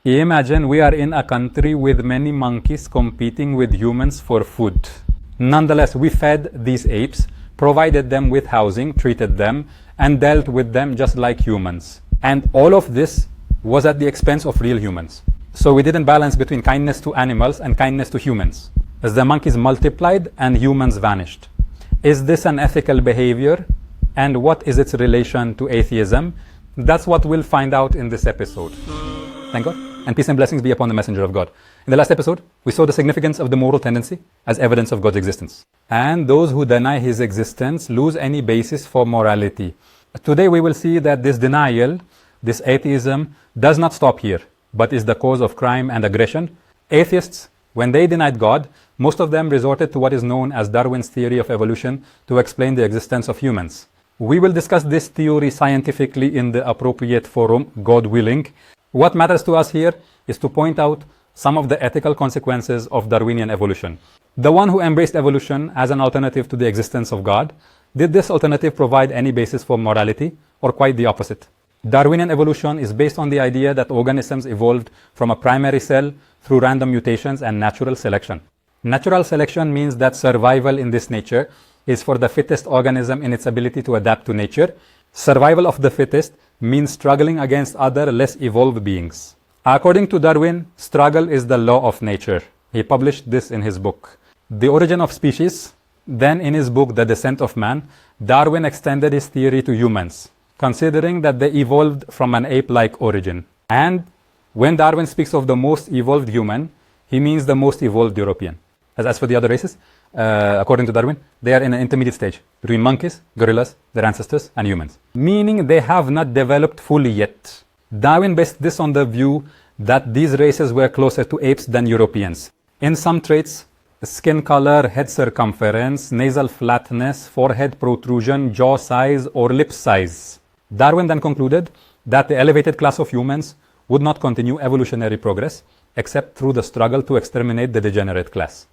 Imagine we are in a country with many monkeys competing with humans for food. Nonetheless, we fed these apes, provided them with housing, treated them, and dealt with them just like humans. And all of this was at the expense of real humans. So we didn't balance between kindness to animals and kindness to humans, as the monkeys multiplied and humans vanished. Is this an ethical behavior? And what is its relation to atheism? That's what we'll find out in this episode. Thank God. And peace and blessings be upon the messenger of God. In the last episode, we saw the significance of the moral tendency as evidence of God's existence. And those who deny his existence lose any basis for morality. Today we will see that this denial, this atheism, does not stop here, but is the cause of crime and aggression. Atheists, when they denied God, most of them resorted to what is known as Darwin's theory of evolution to explain the existence of humans. We will discuss this theory scientifically in the appropriate forum, God willing. What matters to us here is to point out some of the ethical consequences of Darwinian evolution. The one who embraced evolution as an alternative to the existence of God, did this alternative provide any basis for morality, or quite the opposite? Darwinian evolution is based on the idea that organisms evolved from a primary cell through random mutations and natural selection. Natural selection means that survival in this nature is for the fittest organism in its ability to adapt to nature. Survival of the fittest means struggling against other less evolved beings. According to Darwin, struggle is the law of nature. He published this in his book, The Origin of Species. Then in his book, The Descent of Man, Darwin extended his theory to humans, considering that they evolved from an ape-like origin. And when Darwin speaks of the most evolved human, he means the most evolved European. As for the other races, according to Darwin, they are in an intermediate stage between monkeys, gorillas, their ancestors, and humans, meaning they have not developed fully yet. Darwin based this on the view that these races were closer to apes than Europeans. In some traits, skin color, head circumference, nasal flatness, forehead protrusion, jaw size, or lip size. Darwin then concluded that the elevated class of humans would not continue evolutionary progress except through the struggle to exterminate the degenerate class.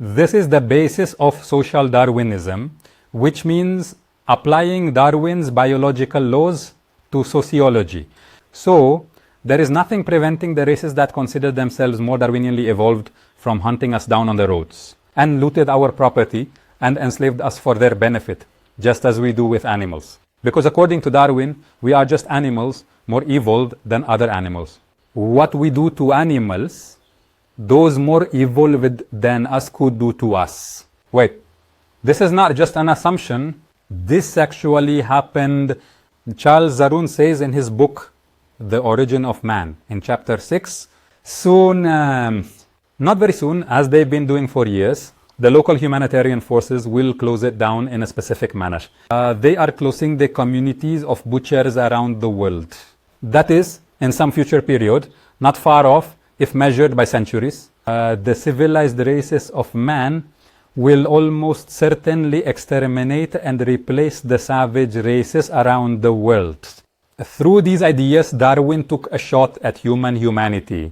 This is the basis of social Darwinism, which means applying Darwin's biological laws to sociology. So, there is nothing preventing the races that consider themselves more Darwinianly evolved from hunting us down on the roads and looted our property and enslaved us for their benefit, just as we do with animals. Because according to Darwin, we are just animals more evolved than other animals. What we do to animals, those more evolved than us could do to us. Wait, this is not just an assumption. This actually happened. Charles Zaroun says in his book, The Origin of Man, in chapter 6, soon, not very soon, as they've been doing for years, the local humanitarian forces will close it down in a specific manner. They are closing the communities of butchers around the world. That is, in some future period, not far off, if measured by centuries, the civilized races of man will almost certainly exterminate and replace the savage races around the world. Through these ideas, Darwin took a shot at humanity,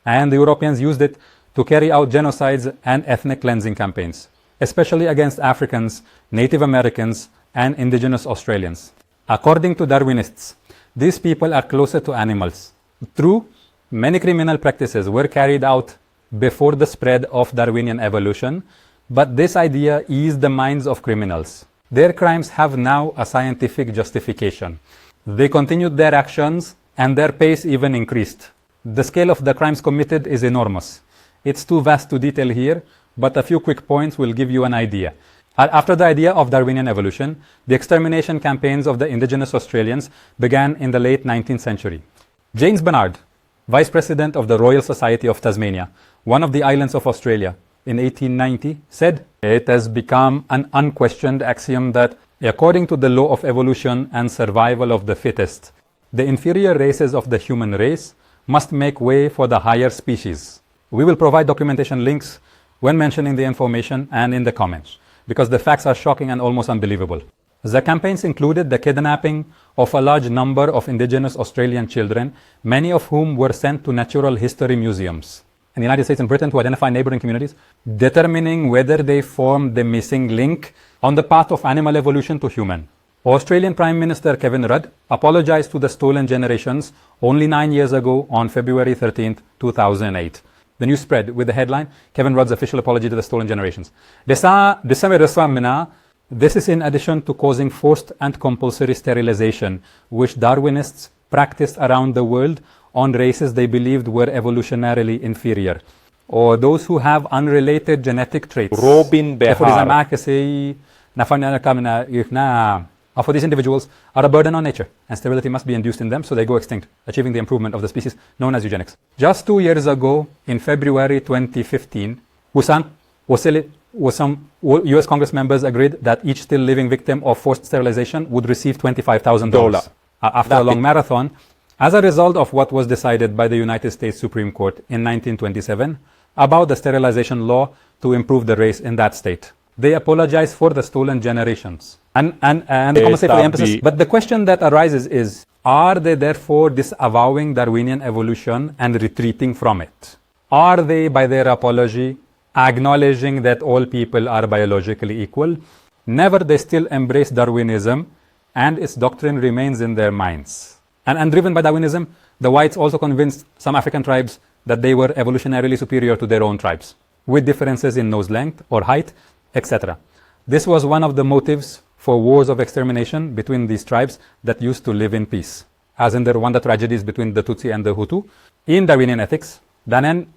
and the Europeans used it to carry out genocides and ethnic cleansing campaigns, especially against Africans, Native Americans, and indigenous Australians. According to Darwinists, these people are closer to animals. True, many criminal practices were carried out before the spread of Darwinian evolution, but this idea eased the minds of criminals. Their crimes have now a scientific justification. They continued their actions, and their pace even increased. The scale of the crimes committed is enormous. It's too vast to detail here, but a few quick points will give you an idea. After the idea of Darwinian evolution, the extermination campaigns of the indigenous Australians began in the late 19th century. James Barnard, Vice President of the Royal Society of Tasmania, one of the islands of Australia, in 1890, said, "It has become an unquestioned axiom that, according to the law of evolution and survival of the fittest, the inferior races of the human race must make way for the higher species." We will provide documentation links when mentioning the information and in the comments, because the facts are shocking and almost unbelievable. The campaigns included the kidnapping of a large number of indigenous Australian children, many of whom were sent to natural history museums in the United States and Britain to identify neighboring communities, determining whether they formed the missing link on the path of animal evolution to human, Australian Prime Minister Kevin Rudd apologized to the stolen generations only 9 years ago on February 13th, 2008. The news spread with the headline, Kevin Rudd's official apology to the stolen generations. This is in addition to causing forced and compulsory sterilization, which Darwinists practiced around the world on races they believed were evolutionarily inferior, or those who have unrelated genetic traits. Robin Behar. For these individuals are a burden on nature, and sterility must be induced in them so they go extinct, achieving the improvement of the species known as eugenics. Just 2 years ago, in February 2015, some US Congress members agreed that each still living victim of forced sterilization would receive $25,000 after a long marathon, as a result of what was decided by the United States Supreme Court in 1927 about the sterilization law to improve the race in that state. They apologize for the stolen generations. And the compensate for the emphasis. But the question that arises is, are they therefore disavowing Darwinian evolution and retreating from it? Are they, by their apology, acknowledging that all people are biologically equal? Never, they still embrace Darwinism, and its doctrine remains in their minds. And driven by Darwinism, the whites also convinced some African tribes that they were evolutionarily superior to their own tribes, with differences in nose length or height, etc. This was one of the motives for wars of extermination between these tribes that used to live in peace, as in the Rwanda tragedies between the Tutsi and the Hutu. In Darwinian ethics, there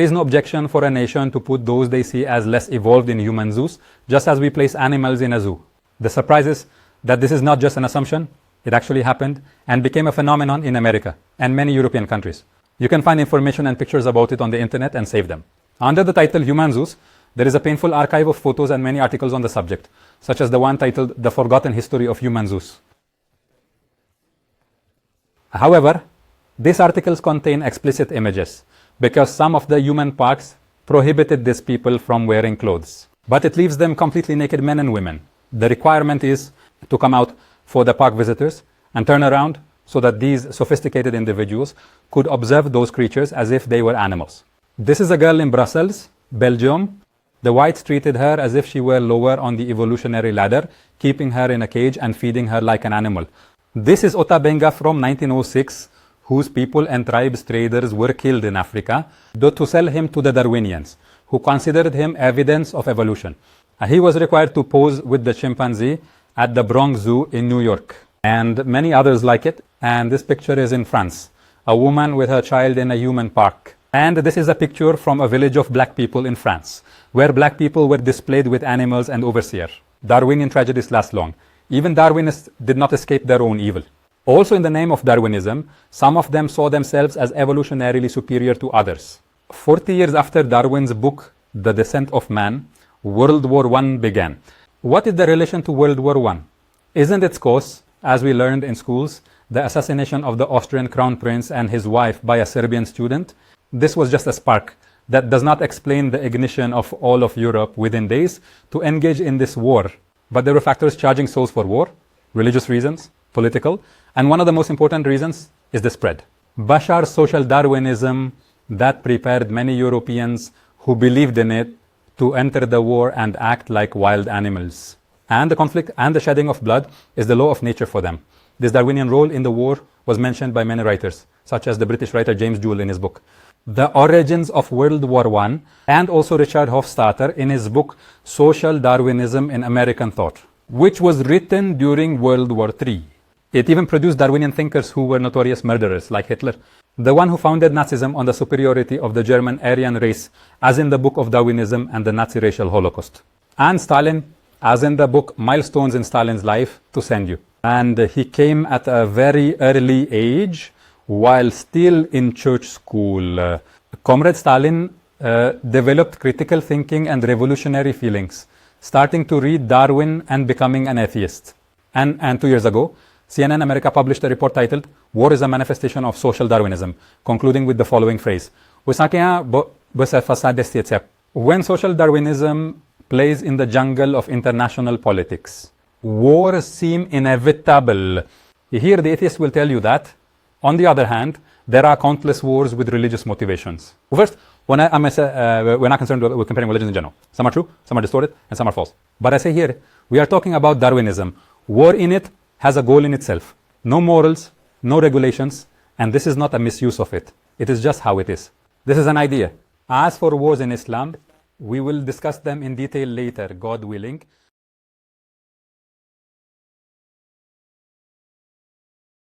is no objection for a nation to put those they see as less evolved in human zoos, just as we place animals in a zoo. The surprise is that this is not just an assumption, it actually happened and became a phenomenon in America and many European countries. You can find information and pictures about it on the internet and save them. Under the title Human Zoos, there is a painful archive of photos and many articles on the subject, such as the one titled The Forgotten History of Human Zoos. However, these articles contain explicit images, because some of the human parks prohibited these people from wearing clothes. But it leaves them completely naked men and women. The requirement is to come out for the park visitors and turn around so that these sophisticated individuals could observe those creatures as if they were animals. This is a girl in Brussels, Belgium. The whites treated her as if she were lower on the evolutionary ladder, keeping her in a cage and feeding her like an animal. This is Otabenga from 1906, whose people and tribes traders were killed in Africa to sell him to the Darwinians, who considered him evidence of evolution. He was required to pose with the chimpanzee at the Bronx Zoo in New York, and many others like it. And this picture is in France, a woman with her child in a human park. And this is a picture from a village of black people in France, where black people were displayed with animals and overseers. Darwinian tragedies last long. Even Darwinists did not escape their own evil. Also in the name of Darwinism, some of them saw themselves as evolutionarily superior to others. 40 years after Darwin's book, The Descent of Man, World War I began. What is the relation to World War I? Isn't its cause, as we learned in schools, the assassination of the Austrian crown prince and his wife by a Serbian student? This was just a spark that does not explain the ignition of all of Europe within days to engage in this war. But there were factors charging souls for war, religious reasons, political, and one of the most important reasons is the spread. Bashar's social Darwinism that prepared many Europeans who believed in it to enter the war and act like wild animals. And the conflict and the shedding of blood is the law of nature for them. This Darwinian role in the war was mentioned by many writers, such as the British writer James Joule in his book The Origins of World War I, and also Richard Hofstadter in his book Social Darwinism in American Thought, which was written during World War III. It even produced Darwinian thinkers who were notorious murderers, like Hitler, the one who founded Nazism on the superiority of the German Aryan race, as in the book of Darwinism and the Nazi racial Holocaust, and Stalin, as in the book Milestones in Stalin's Life, to send you. And he came at a very early age, while still in church school. Comrade Stalin developed critical thinking and revolutionary feelings, starting to read Darwin and becoming an atheist. And 2 years ago, CNN America published a report titled, War is a Manifestation of Social Darwinism, concluding with the following phrase. When social Darwinism plays in the jungle of international politics, wars seem inevitable. Here the atheist will tell you that On the other hand, there are countless wars with religious motivations. First, when we're not concerned with comparing religions in general. Some are true, some are distorted, and some are false. But I say here, we are talking about Darwinism. War in it has a goal in itself. No morals, no regulations, and this is not a misuse of it. It is just how it is. This is an idea. As for wars in Islam, we will discuss them in detail later, God willing.